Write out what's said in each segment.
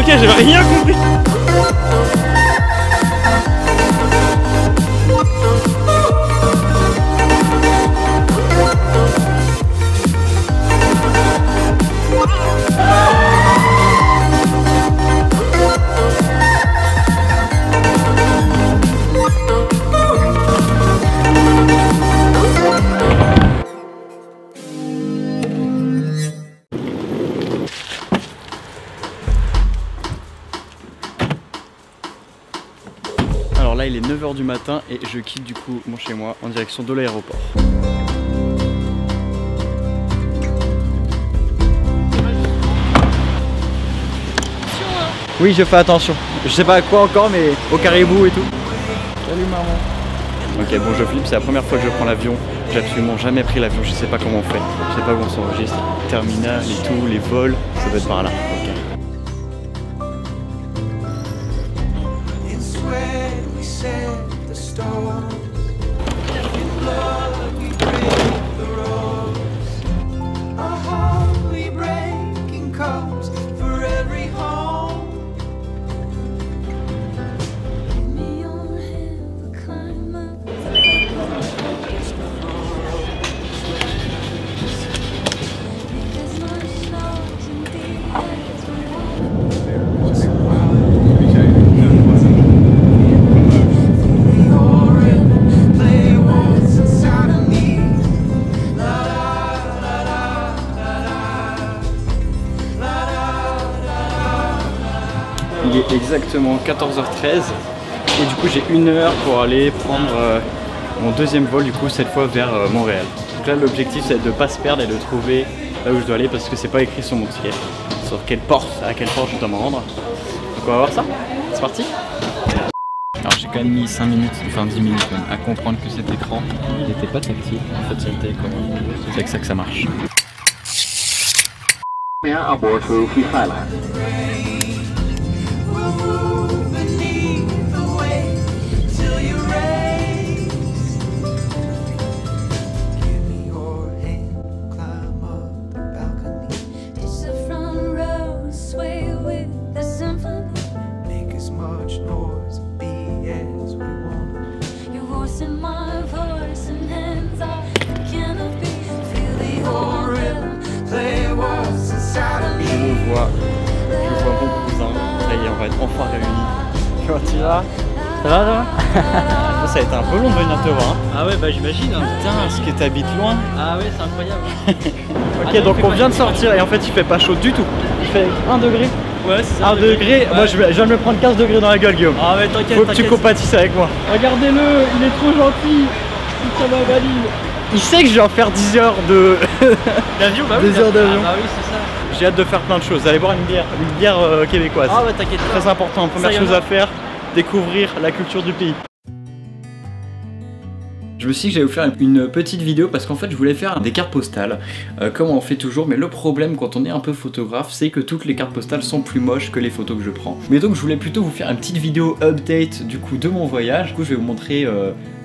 ok, j'avais rien compris. Alors là il est 9 h du matin et je quitte du coup mon chez moi en direction de l'aéroport. Oui, je fais attention. Je sais pas à quoi encore, mais au caribou et tout. Salut maman. Ok, bon, je flippe, c'est la première fois que je prends l'avion. J'ai absolument jamais pris l'avion, je sais pas comment on fait. Je sais pas où on s'enregistre. Terminal et tout, les vols, ça doit être par là. Ok. Il est exactement 14h13 et du coup j'ai 1 heure pour aller prendre mon deuxième vol du coup cette fois vers Montréal. Donc là l'objectif c'est de ne pas se perdre et de trouver là où je dois aller parce que c'est pas écrit sur mon ticket sur à quelle porte je dois me rendre. Donc on va voir ça, c'est parti. Alors j'ai quand même mis 5 minutes, enfin 10 minutes même, à comprendre que cet écran il n'était pas tactile, en fait c'est le télécommande, c'est avec ça que ça marche. Je vois mon cousin, là on va être enfin réunis. Comment tu vas? Ça va toi? Ça a été un peu long de venir te voir. Hein. Ah ouais bah j'imagine. Hein. Putain, est-ce que t'habites loin? Ah ouais c'est incroyable. Ok donc on vient de sortir et en fait il fait pas chaud du tout. Il fait 1 degré. Ouais c'est ça. 1 degré, ouais. Moi je viens de me prendre 15 degrés dans la gueule Guillaume. Ah ouais t'inquiète. Faut que tu compatisses avec moi. Regardez-le, il est trop gentil. Il tient ma valise. Il sait que je vais en faire 10 heures de... D'avion bah oui. 10 heures d'avion. Ah bah oui c'est ça. J'ai hâte de faire plein de choses, d'aller boire une bière québécoise. Ah ouais t'inquiète. Très important, première chose à faire, découvrir la culture du pays. Je me suis dit que j'allais vous faire une petite vidéo parce qu'en fait je voulais faire des cartes postales comme on fait toujours, mais le problème quand on est un peu photographe c'est que toutes les cartes postales sont plus moches que les photos que je prends. Mais donc je voulais plutôt vous faire une petite vidéo update du coup de mon voyage. Du coup je vais vous montrer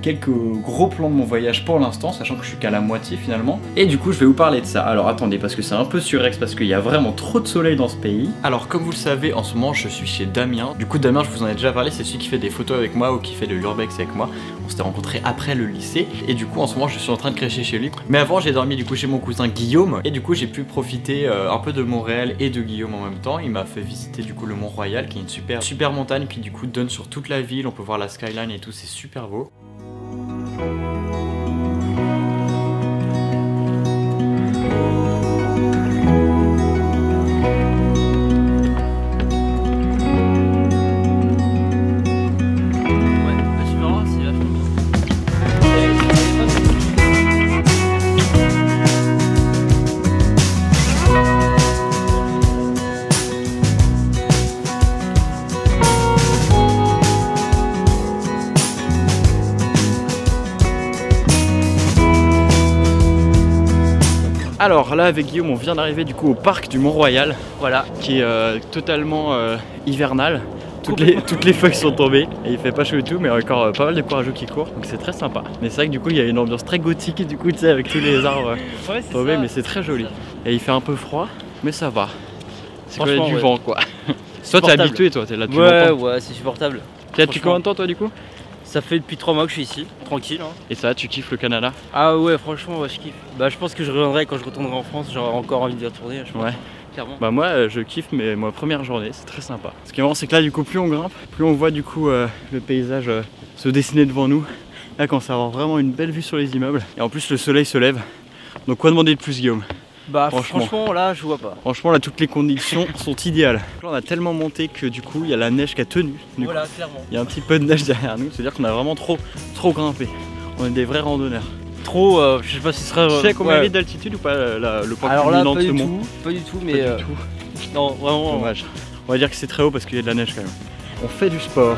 quelques gros plans de mon voyage pour l'instant, sachant que je suis qu'à la moitié finalement. Et du coup je vais vous parler de ça. Alors attendez, parce que c'est un peu surex parce qu'il y a vraiment trop de soleil dans ce pays. Alors comme vous le savez, en ce moment je suis chez Damien. Du coup Damien, je vous en ai déjà parlé, c'est celui qui fait des photos avec moi ou qui fait de l'urbex avec moi. On s'était rencontrés après le lycée et du coup en ce moment je suis en train de crêcher chez lui. Mais avant j'ai dormi du coup chez mon cousin Guillaume et du coup j'ai pu profiter un peu de Montréal et de Guillaume en même temps. Il m'a fait visiter du coup le Mont-Royal qui est une super montagne qui du coup donne sur toute la ville. On peut voir la skyline et tout, c'est super beau. Alors là avec Guillaume on vient d'arriver du coup au parc du Mont-Royal, voilà, qui est totalement hivernal. Toutes les feuilles sont tombées et il fait pas chaud et tout, mais encore pas mal de courageux qui courent, donc c'est très sympa. Mais c'est vrai que du coup il y a une ambiance très gothique du coup tu sais avec tous les arbres tombés, mais c'est très joli. Et il fait un peu froid, mais ça va. C'est quand même du vent quoi. Toi t'es habitué, toi t'es là depuis Ouais, longtemps. ouais, c'est supportable. T'es depuis combien de temps toi du coup? Ça fait depuis 3 mois que je suis ici, tranquille. Hein. Et ça, tu kiffes le Canada? Ah ouais, franchement, ouais, je kiffe. Bah, je pense que je reviendrai quand je retournerai en France, j'aurai encore envie d'y retourner, je pense. Ouais. Clairement. Bah moi je kiffe mais ma première journée, c'est très sympa. Ce qui est marrant c'est que là du coup plus on grimpe, plus on voit du coup le paysage se dessiner devant nous. Là quand ça va avoir vraiment une belle vue sur les immeubles. Et en plus le soleil se lève. Donc quoi demander de plus Guillaume? Bah franchement là je vois pas. Franchement là toutes les conditions sont idéales. Là on a tellement monté que du coup il y a la neige qui a tenu. Voilà, clairement. Il y a un petit peu de neige derrière nous, c'est-à-dire qu'on a vraiment trop grimpé. On est des vrais randonneurs. Trop, je sais pas si ce serait... Tu sais combien il est d'altitude ou pas le point Alors là culminant de ce mont? pas du tout, mais... Pas du tout. Non, vraiment... Dommage. On va dire que c'est très haut parce qu'il y a de la neige quand même. On fait du sport.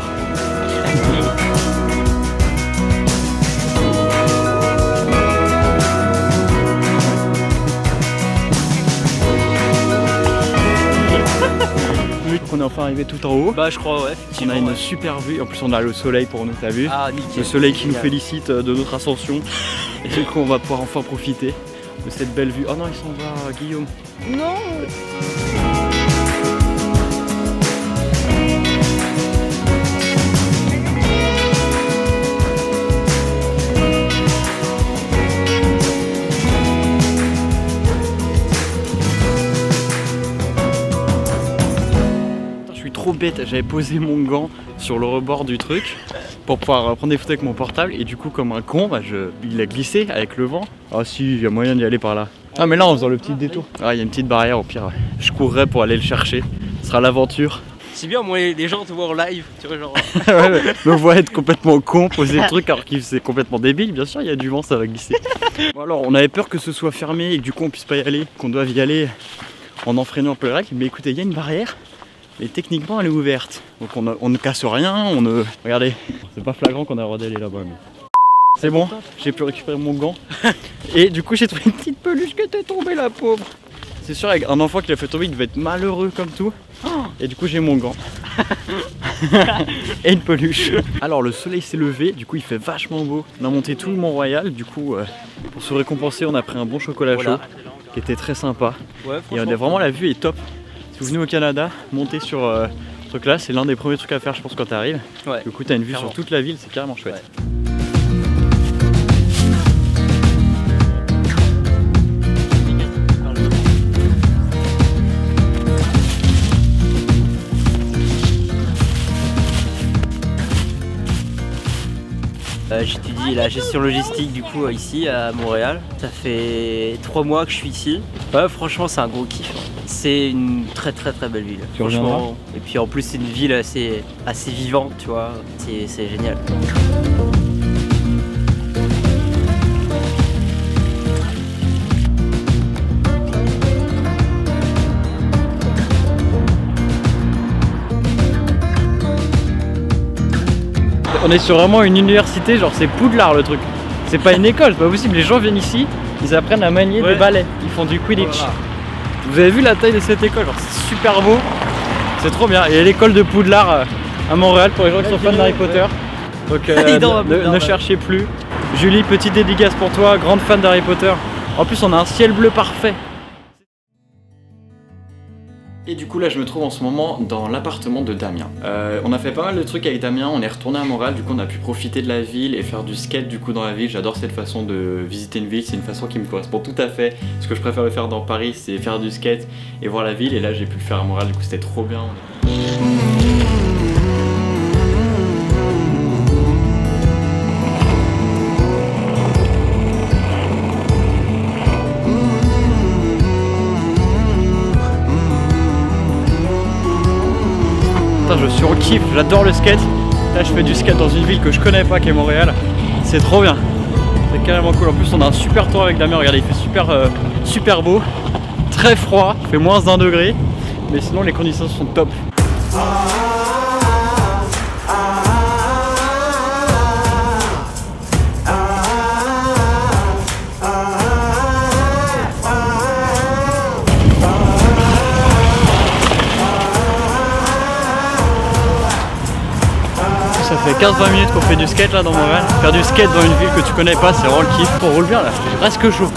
On est enfin arrivé tout en haut. Bah je crois ouais. On a une super vue, en plus on a le soleil pour nous, t'as vu? Ah nickel. Le soleil qui nous félicite de notre ascension. Et du coup on va pouvoir enfin profiter de cette belle vue. Oh non il s'en va Guillaume. Non. Trop bête, j'avais posé mon gant sur le rebord du truc pour pouvoir prendre des photos avec mon portable et du coup comme un con bah, il a glissé avec le vent. Ah si, il y a moyen d'y aller par là. Ah mais là en faisant le petit détour. Ah il y a une petite barrière, au pire je courrais pour aller le chercher. Ce sera l'aventure. C'est bien moi les gens te voient en live, tu vois genre. Ouais, me voient être complètement con, poser le truc alors que c'est complètement débile, bien sûr il y a du vent, ça va glisser. Bon, alors on avait peur que ce soit fermé et que du coup on puisse pas y aller, qu'on doive y aller en enfreignant un peu les règles, mais écoutez il y a une barrière. Mais techniquement elle est ouverte, donc on ne casse rien, on ne... Regardez, c'est pas flagrant qu'on a le droit d'aller là-bas. Mais... C'est bon, j'ai pu récupérer mon gant. Et du coup j'ai trouvé une petite peluche qui était tombée la pauvre. C'est sûr avec un enfant qui l'a fait tomber il devait être malheureux comme tout. Et du coup j'ai mon gant. Et une peluche. Alors le soleil s'est levé, du coup il fait vachement beau. On a monté tout le Mont Royal, du coup pour se récompenser on a pris un bon chocolat chaud qui était très sympa. Ouais, et vraiment la vue est top. Si vous venez au Canada, montez sur ce truc là, c'est l'un des premiers trucs à faire je pense quand tu arrives. Ouais. Du coup tu as une vue sur toute la ville, c'est carrément chouette. Ouais. J'étudie la gestion logistique du coup ici à Montréal. Ça fait 3 mois que je suis ici. Ouais, franchement c'est un gros kiff. C'est une très belle ville. Franchement. Et puis en plus c'est une ville assez vivante, tu vois. C'est génial. On est sur vraiment une université, genre c'est Poudlard le truc. C'est pas une école, c'est pas possible. Les gens viennent ici, ils apprennent à manier des balais, ils font du Quidditch. Voilà. Vous avez vu la taille de cette école, genre c'est super beau, c'est trop bien. Et l'école de Poudlard à Montréal pour les gens qui sont fans d'Harry Potter. Donc ne cherchez plus. Julie, petite dédicace pour toi, grande fan d'Harry Potter. En plus on a un ciel bleu parfait. Et du coup là je me trouve en ce moment dans l'appartement de Damien. On a fait pas mal de trucs avec Damien, on est retourné à Montréal, du coup on a pu profiter de la ville et faire du skate du coup dans la ville. J'adore cette façon de visiter une ville, c'est une façon qui me correspond tout à fait. Ce que je préfère le faire dans Paris c'est faire du skate et voir la ville, et là j'ai pu le faire à Montréal, du coup c'était trop bien. Je suis en kiff, j'adore le skate. Là je fais du skate dans une ville que je connais pas qui est Montréal. C'est trop bien. C'est carrément cool. En plus on a un super tour avec Damien, regardez il fait super beau. Très froid, il fait moins d'1 degré. Mais sinon les conditions sont top. Ça fait 15-20 minutes qu'on fait du skate là dans Montréal. Faire du skate dans une ville que tu connais pas, c'est vraiment le kiff. On roule bien là, j'ai presque chaud.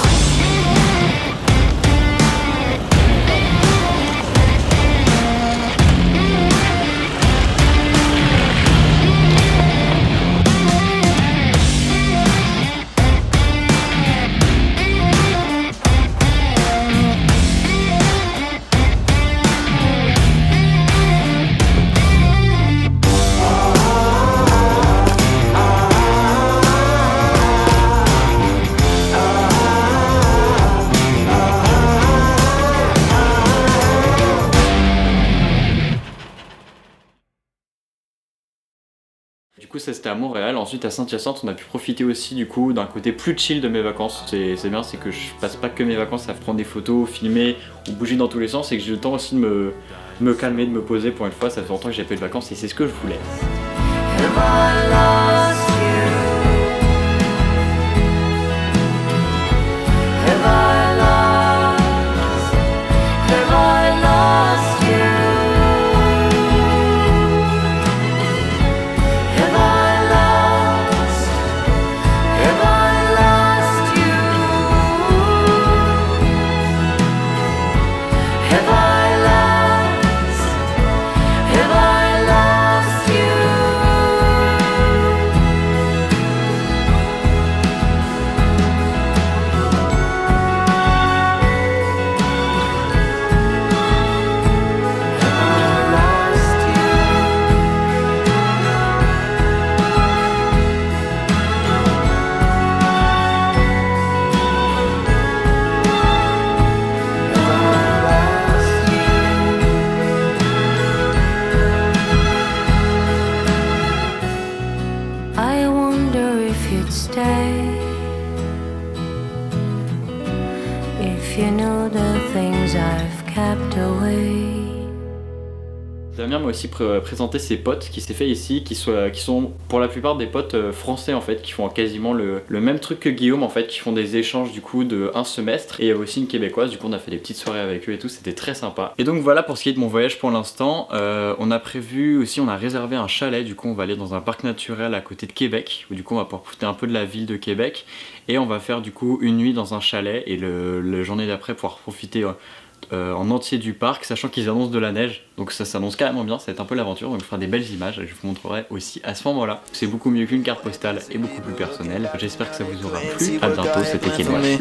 ça c'était à Montréal. Ensuite à Saint-Hyacinthe on a pu profiter aussi du coup d'un côté plus chill de mes vacances. C'est bien, c'est que je passe pas que mes vacances à prendre des photos, filmer ou bouger dans tous les sens, et que j'ai le temps aussi de me calmer, de me poser pour une fois. Ça fait longtemps que j'ai pas eu de vacances et c'est ce que je voulais. Damien m'a aussi présenté ses potes qui s'est fait ici, qui sont pour la plupart des potes français en fait, qui font quasiment le même truc que Guillaume en fait, qui font des échanges du coup de un semestre. Et il y a aussi une québécoise, du coup on a fait des petites soirées avec eux et tout, c'était très sympa. Et donc voilà pour ce qui est de mon voyage pour l'instant. On a prévu aussi, on a réservé un chalet, du coup on va aller dans un parc naturel à côté de Québec, où du coup on va pouvoir profiter un peu de la ville de Québec. Et on va faire du coup une nuit dans un chalet et la journée d'après pouvoir profiter en entier du parc, sachant qu'ils annoncent de la neige, donc ça s'annonce carrément bien, ça va être un peu l'aventure, donc je ferai des belles images et je vous montrerai aussi à ce moment là. C'est beaucoup mieux qu'une carte postale et beaucoup plus personnel. J'espère que ça vous aura plu, à bientôt, c'était Kenwash.